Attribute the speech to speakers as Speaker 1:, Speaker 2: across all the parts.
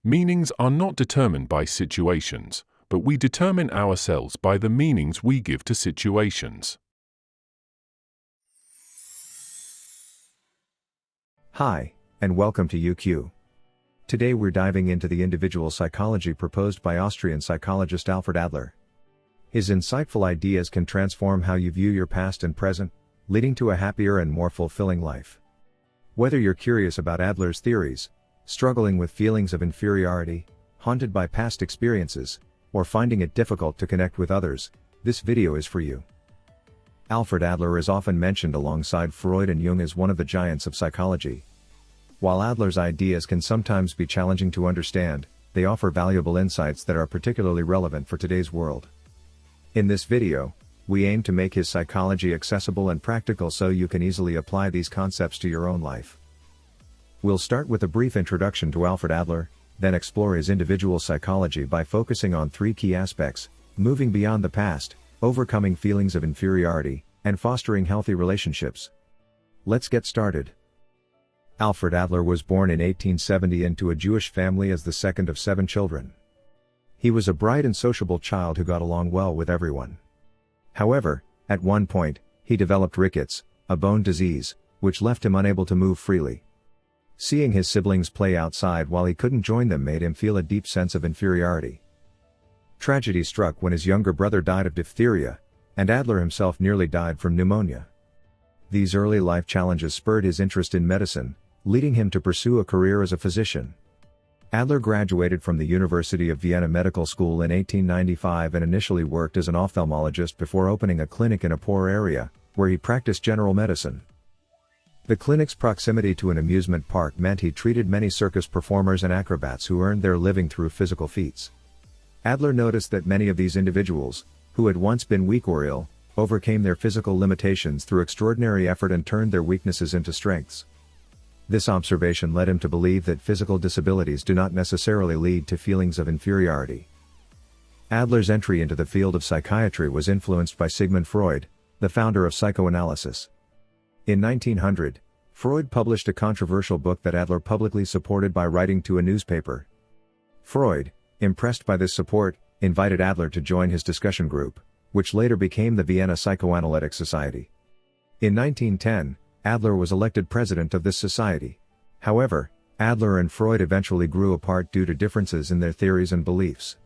Speaker 1: Meanings are not determined by situations, but we determine ourselves by the meanings we give to situations.
Speaker 2: Hi, and welcome to UQ. Today we're diving into the individual psychology proposed by Austrian psychologist Alfred Adler. His insightful ideas can transform how you view your past and present, leading to a happier and more fulfilling life. Whether you're curious about Adler's theories, struggling with feelings of inferiority, haunted by past experiences, or finding it difficult to connect with others, this video is for you. Alfred Adler is often mentioned alongside Freud and Jung as one of the giants of psychology. While Adler's ideas can sometimes be challenging to understand, they offer valuable insights that are particularly relevant for today's world. In this video, we aim to make his psychology accessible and practical so you can easily apply these concepts to your own life. We'll start with a brief introduction to Alfred Adler, then explore his individual psychology by focusing on three key aspects: moving beyond the past, overcoming feelings of inferiority, and fostering healthy relationships. Let's get started. Alfred Adler was born in 1870 into a Jewish family as the second of 7 children. He was a bright and sociable child who got along well with everyone. However, at one point, he developed rickets, a bone disease, which left him unable to move freely. Seeing his siblings play outside while he couldn't join them made him feel a deep sense of inferiority. Tragedy struck when his younger brother died of diphtheria, and Adler himself nearly died from pneumonia. These early life challenges spurred his interest in medicine, leading him to pursue a career as a physician. Adler graduated from the University of Vienna Medical School in 1895 and initially worked as an ophthalmologist before opening a clinic in a poor area, where he practiced general medicine. The clinic's proximity to an amusement park meant he treated many circus performers and acrobats who earned their living through physical feats. Adler noticed that many of these individuals, who had once been weak or ill, overcame their physical limitations through extraordinary effort and turned their weaknesses into strengths. This observation led him to believe that physical disabilities do not necessarily lead to feelings of inferiority. Adler's entry into the field of psychiatry was influenced by Sigmund Freud, the founder of psychoanalysis. In 1900, Freud published a controversial book that Adler publicly supported by writing to a newspaper. Freud, impressed by this support, invited Adler to join his discussion group, which later became the Vienna Psychoanalytic Society. In 1910, Adler was elected president of this society. However, Adler and Freud eventually grew apart due to differences in their theories and beliefs.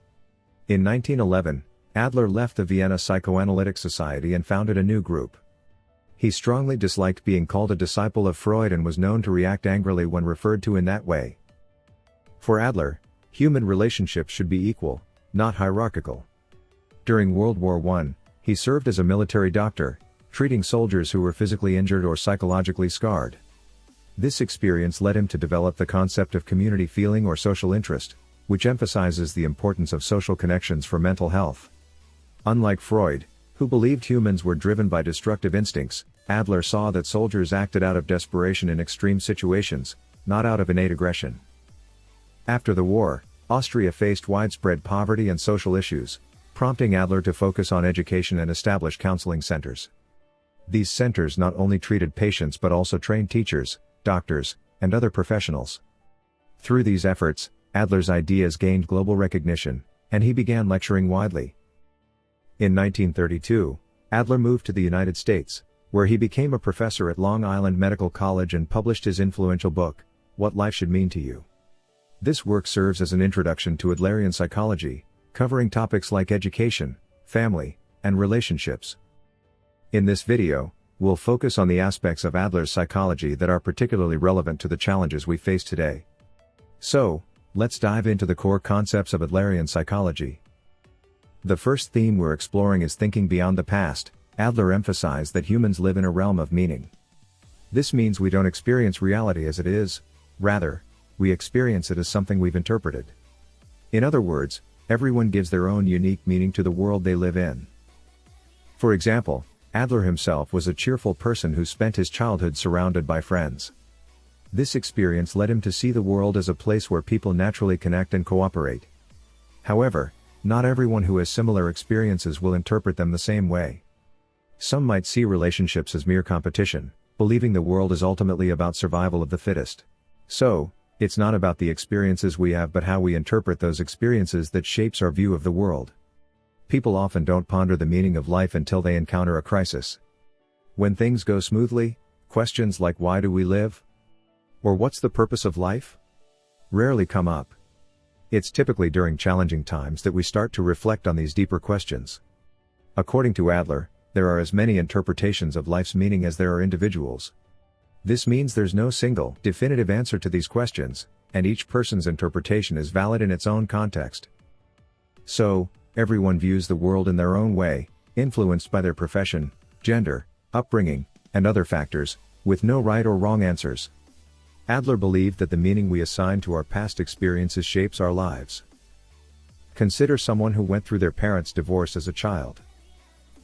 Speaker 2: In 1911, Adler left the Vienna Psychoanalytic Society and founded a new group. He strongly disliked being called a disciple of Freud and was known to react angrily when referred to in that way. For Adler, human relationships should be equal, not hierarchical. During World War I, he served as a military doctor, treating soldiers who were physically injured or psychologically scarred. This experience led him to develop the concept of community feeling or social interest, which emphasizes the importance of social connections for mental health. Unlike Freud, who believed humans were driven by destructive instincts, Adler saw that soldiers acted out of desperation in extreme situations, not out of innate aggression. After the war, Austria faced widespread poverty and social issues, prompting Adler to focus on education and establish counseling centers. These centers not only treated patients but also trained teachers, doctors, and other professionals. Through these efforts, Adler's ideas gained global recognition, and he began lecturing widely. In 1932, Adler moved to the United States, where he became a professor at Long Island Medical College and published his influential book, What Life Should Mean to You. This work serves as an introduction to Adlerian psychology, covering topics like education, family, and relationships. In this video, we'll focus on the aspects of Adler's psychology that are particularly relevant to the challenges we face today. So, let's dive into the core concepts of Adlerian psychology. The first theme we're exploring is thinking beyond the past. Adler emphasized that humans live in a realm of meaning. This means we don't experience reality as it is, rather, we experience it as something we've interpreted. In other words, everyone gives their own unique meaning to the world they live in. For example, Adler himself was a cheerful person who spent his childhood surrounded by friends. This experience led him to see the world as a place where people naturally connect and cooperate. However, not everyone who has similar experiences will interpret them the same way. Some might see relationships as mere competition, believing the world is ultimately about survival of the fittest. So, It's not about the experiences we have but how we interpret those experiences that shapes our view of the world. People often don't ponder the meaning of life until they encounter a crisis. When things go smoothly, questions like why do we live? Or what's the purpose of life? Rarely come up. It's typically during challenging times that we start to reflect on these deeper questions. According to Adler, there are as many interpretations of life's meaning as there are individuals. This means there's no single, definitive answer to these questions, and each person's interpretation is valid in its own context. So, everyone views the world in their own way, influenced by their profession, gender, upbringing, and other factors, with no right or wrong answers. Adler believed that the meaning we assign to our past experiences shapes our lives. Consider someone who went through their parents' divorce as a child.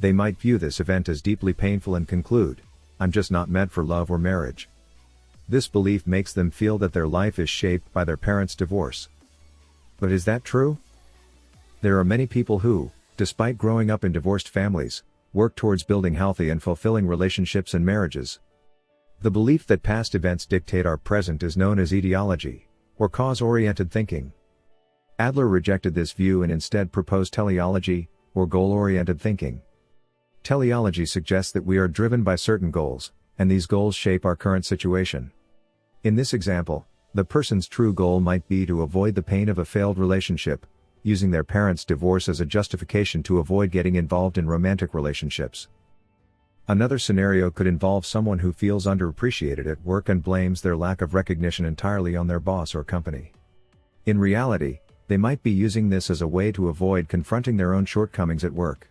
Speaker 2: They might view this event as deeply painful and conclude, "I'm just not meant for love or marriage." This belief makes them feel that their life is shaped by their parents' divorce. But is that true? There are many people who, despite growing up in divorced families, work towards building healthy and fulfilling relationships and marriages. The belief that past events dictate our present is known as etiology, or cause-oriented thinking. Adler rejected this view and instead proposed teleology, or goal-oriented thinking. Teleology suggests that we are driven by certain goals, and these goals shape our current situation. In this example, the person's true goal might be to avoid the pain of a failed relationship, using their parents' divorce as a justification to avoid getting involved in romantic relationships. Another scenario could involve someone who feels underappreciated at work and blames their lack of recognition entirely on their boss or company. In reality, they might be using this as a way to avoid confronting their own shortcomings at work.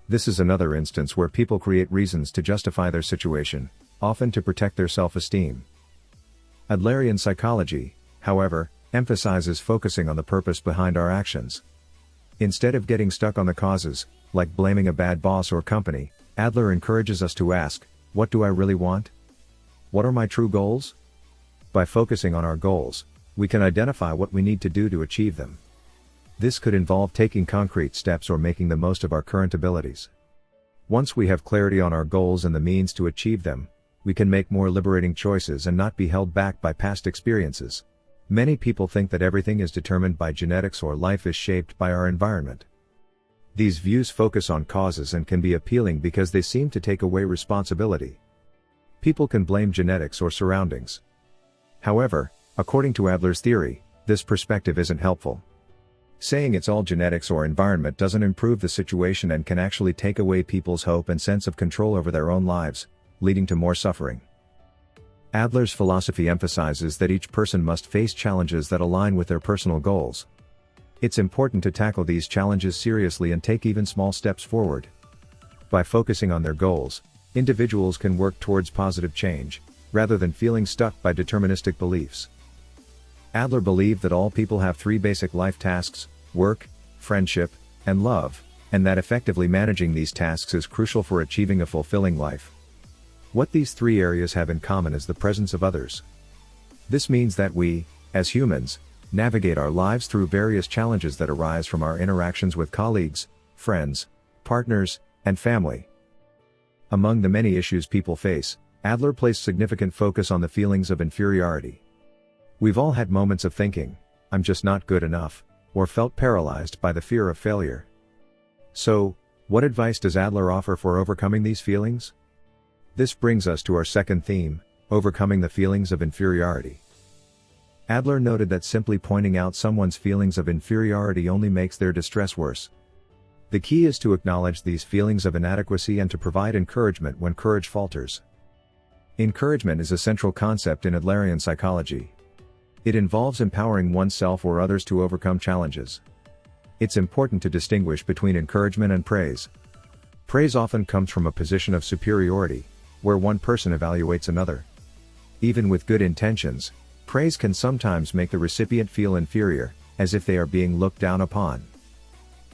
Speaker 2: This is another instance where people create reasons to justify their situation, often to protect their self-esteem. Adlerian psychology, however, emphasizes focusing on the purpose behind our actions. Instead of getting stuck on the causes, like blaming a bad boss or company, Adler encourages us to ask, what do I really want? What are my true goals? By focusing on our goals, we can identify what we need to do to achieve them. This could involve taking concrete steps or making the most of our current abilities. Once we have clarity on our goals and the means to achieve them, we can make more liberating choices and not be held back by past experiences. Many people think that everything is determined by genetics or life is shaped by our environment. These views focus on causes and can be appealing because they seem to take away responsibility. People can blame genetics or surroundings. However, according to Adler's theory, this perspective isn't helpful. Saying it's all genetics or environment doesn't improve the situation and can actually take away people's hope and sense of control over their own lives, leading to more suffering. Adler's philosophy emphasizes that each person must face challenges that align with their personal goals. It's important to tackle these challenges seriously and take even small steps forward. By focusing on their goals, individuals can work towards positive change, rather than feeling stuck by deterministic beliefs. Adler believed that all people have three basic life tasks: work, friendship, and love, and that effectively managing these tasks is crucial for achieving a fulfilling life. What these three areas have in common is the presence of others. This means that we, as humans, navigate our lives through various challenges that arise from our interactions with colleagues, friends, partners, and family. Among the many issues people face, Adler placed significant focus on the feelings of inferiority. We've all had moments of thinking, "I'm just not good enough," or felt paralyzed by the fear of failure. So, what advice does Adler offer for overcoming these feelings? This brings us to our second theme, overcoming the feelings of inferiority. Adler noted that simply pointing out someone's feelings of inferiority only makes their distress worse. The key is to acknowledge these feelings of inadequacy and to provide encouragement when courage falters. Encouragement is a central concept in Adlerian psychology. It involves empowering oneself or others to overcome challenges. It's important to distinguish between encouragement and praise. Praise often comes from a position of superiority, where one person evaluates another. Even with good intentions, praise can sometimes make the recipient feel inferior, as if they are being looked down upon.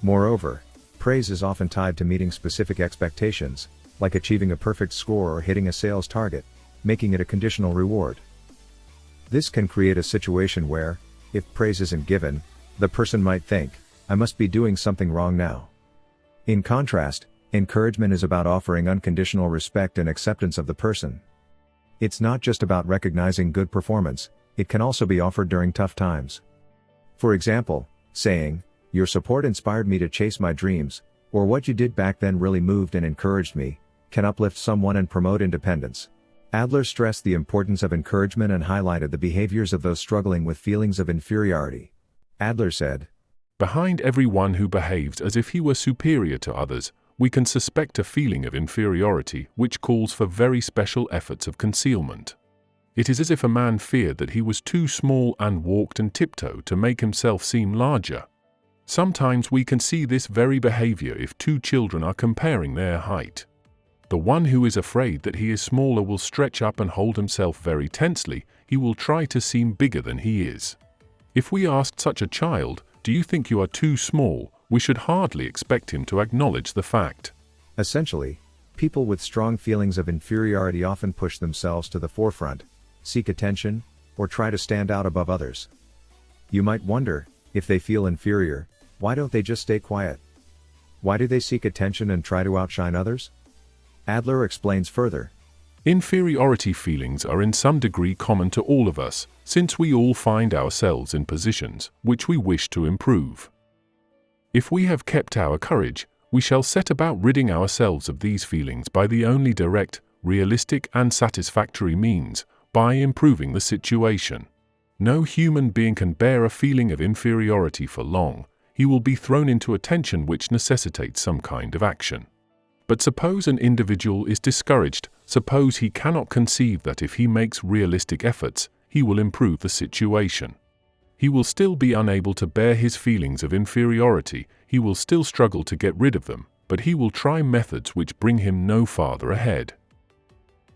Speaker 2: Moreover, praise is often tied to meeting specific expectations, like achieving a perfect score or hitting a sales target, making it a conditional reward. This can create a situation where, if praise isn't given, the person might think, "I must be doing something wrong now." In contrast, encouragement is about offering unconditional respect and acceptance of the person. It's not just about recognizing good performance, it can also be offered during tough times. For example, saying, "Your support inspired me to chase my dreams," or "What you did back then really moved and encouraged me," can uplift someone and promote independence. Adler stressed the importance of encouragement and highlighted the behaviors of those struggling with feelings of inferiority. Adler said,
Speaker 1: "Behind everyone who behaves as if he were superior to others, we can suspect a feeling of inferiority which calls for very special efforts of concealment. It is as if a man feared that he was too small and walked and tiptoed to make himself seem larger. Sometimes we can see this very behavior if two children are comparing their height. The one who is afraid that he is smaller will stretch up and hold himself very tensely. He will try to seem bigger than he is. If we asked such a child, 'Do you think you are too small?' we should hardly expect him to acknowledge the fact."
Speaker 2: Essentially, people with strong feelings of inferiority often push themselves to the forefront, seek attention, or try to stand out above others. You might wonder, if they feel inferior, why don't they just stay quiet? Why do they seek attention and try to outshine others? Adler explains further.
Speaker 1: Inferiority feelings are in some degree common to all of us, since we all find ourselves in positions which we wish to improve. If we have kept our courage, we shall set about ridding ourselves of these feelings by the only direct, realistic and satisfactory means, by improving the situation. No human being can bear a feeling of inferiority for long. He will be thrown into a tension which necessitates some kind of action. But suppose an individual is discouraged, suppose he cannot conceive that if he makes realistic efforts, he will improve the situation. He will still be unable to bear his feelings of inferiority, he will still struggle to get rid of them, but he will try methods which bring him no farther ahead.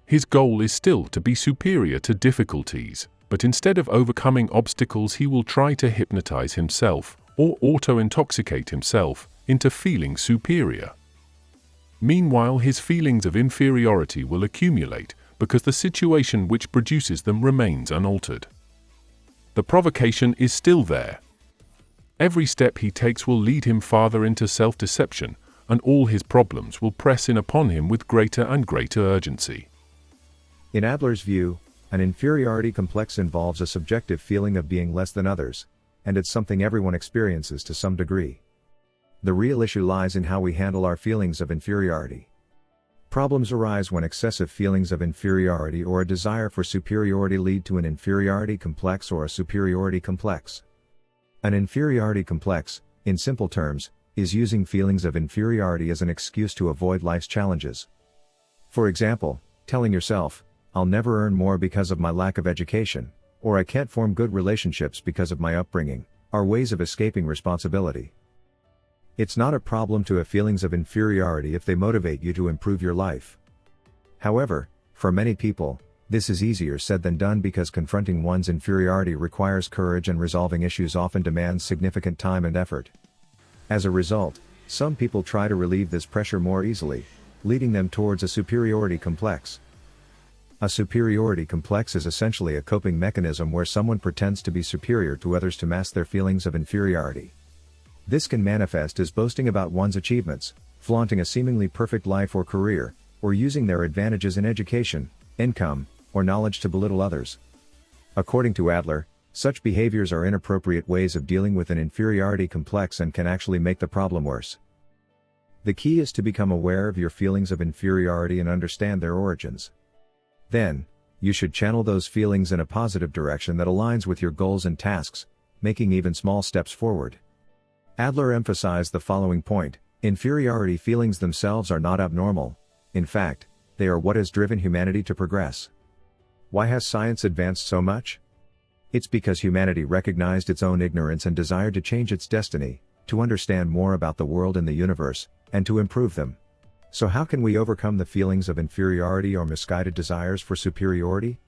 Speaker 1: His goal is still to be superior to difficulties, but instead of overcoming obstacles he will try to hypnotize himself, or auto-intoxicate himself, into feeling superior. Meanwhile, his feelings of inferiority will accumulate, because the situation which produces them remains unaltered. The provocation is still there. Every step he takes will lead him farther into self-deception, and all his problems will press in upon him with greater and greater urgency.
Speaker 2: In Adler's view, an inferiority complex involves a subjective feeling of being less than others, and it's something everyone experiences to some degree. The real issue lies in how we handle our feelings of inferiority. Problems arise when excessive feelings of inferiority or a desire for superiority lead to an inferiority complex or a superiority complex. An inferiority complex, in simple terms, is using feelings of inferiority as an excuse to avoid life's challenges. For example, telling yourself, "I'll never earn more because of my lack of education," or "I can't form good relationships because of my upbringing," are ways of escaping responsibility. It's not a problem to have feelings of inferiority if they motivate you to improve your life. However, for many people, this is easier said than done because confronting one's inferiority requires courage and resolving issues often demands significant time and effort. As a result, some people try to relieve this pressure more easily, leading them towards a superiority complex. A superiority complex is essentially a coping mechanism where someone pretends to be superior to others to mask their feelings of inferiority. This can manifest as boasting about one's achievements, flaunting a seemingly perfect life or career, or using their advantages in education, income, or knowledge to belittle others. According to Adler, such behaviors are inappropriate ways of dealing with an inferiority complex and can actually make the problem worse. The key is to become aware of your feelings of inferiority and understand their origins. Then, you should channel those feelings in a positive direction that aligns with your goals and tasks, making even small steps forward. Adler emphasized the following point: inferiority feelings themselves are not abnormal. In fact, they are what has driven humanity to progress. Why has science advanced so much? It's because humanity recognized its own ignorance and desired to change its destiny, to understand more about the world and the universe, and to improve them. So how can we overcome the feelings of inferiority or misguided desires for superiority?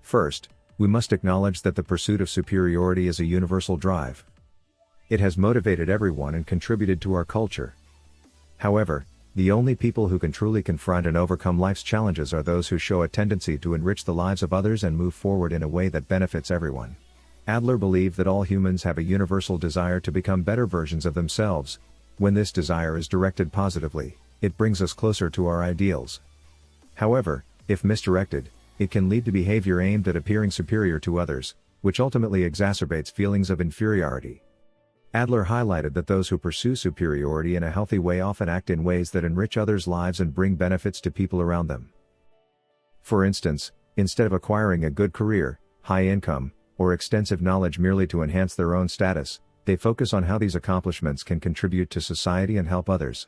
Speaker 2: First, we must acknowledge that the pursuit of superiority is a universal drive. It has motivated everyone and contributed to our culture. However, the only people who can truly confront and overcome life's challenges are those who show a tendency to enrich the lives of others and move forward in a way that benefits everyone. Adler believed that all humans have a universal desire to become better versions of themselves. When this desire is directed positively, it brings us closer to our ideals. However, if misdirected, it can lead to behavior aimed at appearing superior to others, which ultimately exacerbates feelings of inferiority. Adler highlighted that those who pursue superiority in a healthy way often act in ways that enrich others' lives and bring benefits to people around them. For instance, instead of acquiring a good career, high income, or extensive knowledge merely to enhance their own status, they focus on how these accomplishments can contribute to society and help others.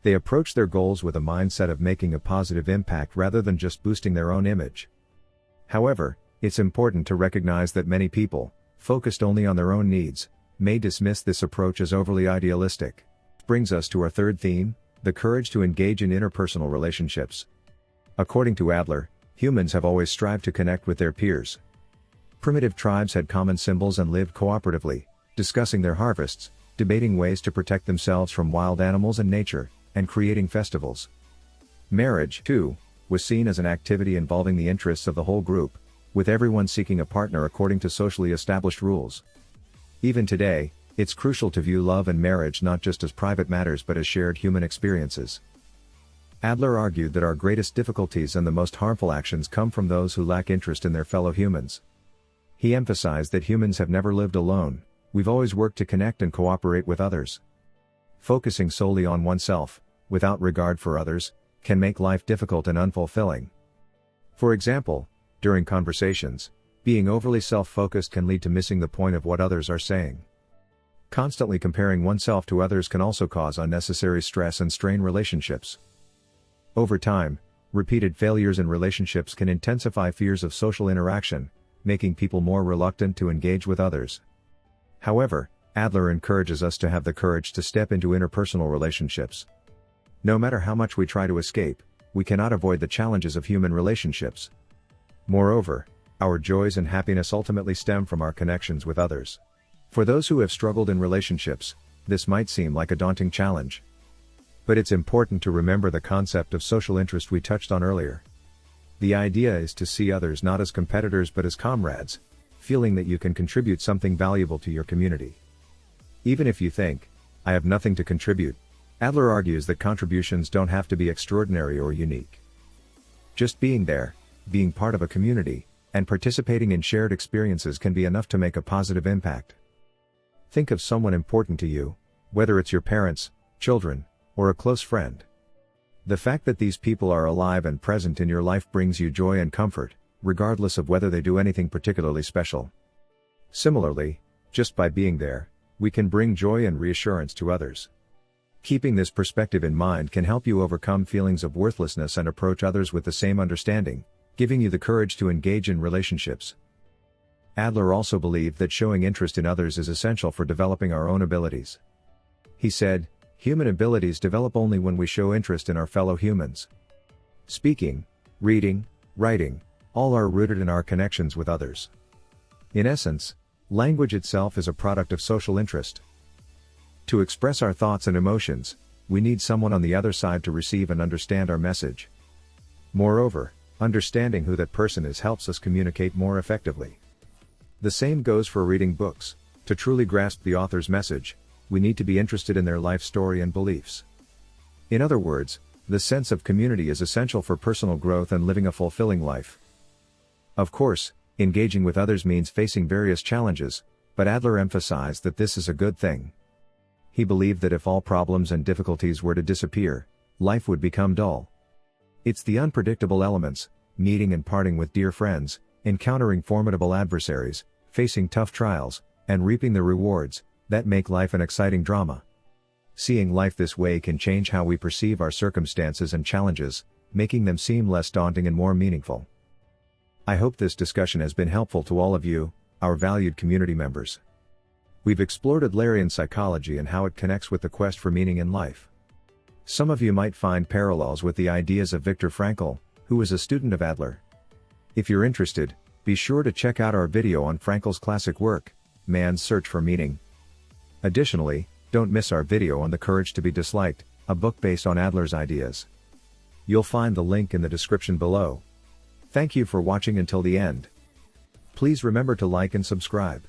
Speaker 2: They approach their goals with a mindset of making a positive impact rather than just boosting their own image. However, it's important to recognize that many people, focused only on their own needs, may dismiss this approach as overly idealistic. This brings us to our third theme, the courage to engage in interpersonal relationships. According to Adler, humans have always strived to connect with their peers. Primitive tribes had common symbols and lived cooperatively, discussing their harvests, debating ways to protect themselves from wild animals and nature, and creating festivals. Marriage, too, was seen as an activity involving the interests of the whole group, with everyone seeking a partner according to socially established rules. Even today, it's crucial to view love and marriage not just as private matters but as shared human experiences. Adler argued that our greatest difficulties and the most harmful actions come from those who lack interest in their fellow humans. He emphasized that humans have never lived alone, we've always worked to connect and cooperate with others. Focusing solely on oneself, without regard for others, can make life difficult and unfulfilling. For example, during conversations, being overly self-focused can lead to missing the point of what others are saying. Constantly comparing oneself to others can also cause unnecessary stress and strain relationships. Over time, repeated failures in relationships can intensify fears of social interaction, making people more reluctant to engage with others. However, Adler encourages us to have the courage to step into interpersonal relationships. No matter how much we try to escape, we cannot avoid the challenges of human relationships. Moreover, our joys and happiness ultimately stem from our connections with others. For those who have struggled in relationships, this might seem like a daunting challenge. But it's important to remember the concept of social interest we touched on earlier. The idea is to see others not as competitors but as comrades, feeling that you can contribute something valuable to your community. Even if you think, I have nothing to contribute, Adler argues that contributions don't have to be extraordinary or unique. Just being there, being part of a community, and participating in shared experiences can be enough to make a positive impact. Think of someone important to you, whether it's your parents, children, or a close friend. The fact that these people are alive and present in your life brings you joy and comfort, regardless of whether they do anything particularly special. Similarly, just by being there, we can bring joy and reassurance to others. Keeping this perspective in mind can help you overcome feelings of worthlessness and approach others with the same understanding, giving you the courage to engage in relationships. Adler also believed that showing interest in others is essential for developing our own abilities. He said, human abilities develop only when we show interest in our fellow humans. Speaking, reading, writing, all are rooted in our connections with others. In essence, language itself is a product of social interest. To express our thoughts and emotions, we need someone on the other side to receive and understand our message. Moreover, understanding who that person is helps us communicate more effectively. The same goes for reading books. To truly grasp the author's message, we need to be interested in their life story and beliefs. In other words, the sense of community is essential for personal growth and living a fulfilling life. Of course, engaging with others means facing various challenges, but Adler emphasized that this is a good thing. He believed that if all problems and difficulties were to disappear, life would become dull. It's the unpredictable elements, meeting and parting with dear friends, encountering formidable adversaries, facing tough trials, and reaping the rewards, that make life an exciting drama. Seeing life this way can change how we perceive our circumstances and challenges, making them seem less daunting and more meaningful. I hope this discussion has been helpful to all of you, our valued community members. We've explored Adlerian psychology and how it connects with the quest for meaning in life. Some of you might find parallels with the ideas of Viktor Frankl, who was a student of Adler. If you're interested, be sure to check out our video on Frankl's classic work, Man's Search for Meaning. Additionally, don't miss our video on The Courage to be Disliked, a book based on Adler's ideas. You'll find the link in the description below. Thank you for watching until the end. Please remember to like and subscribe.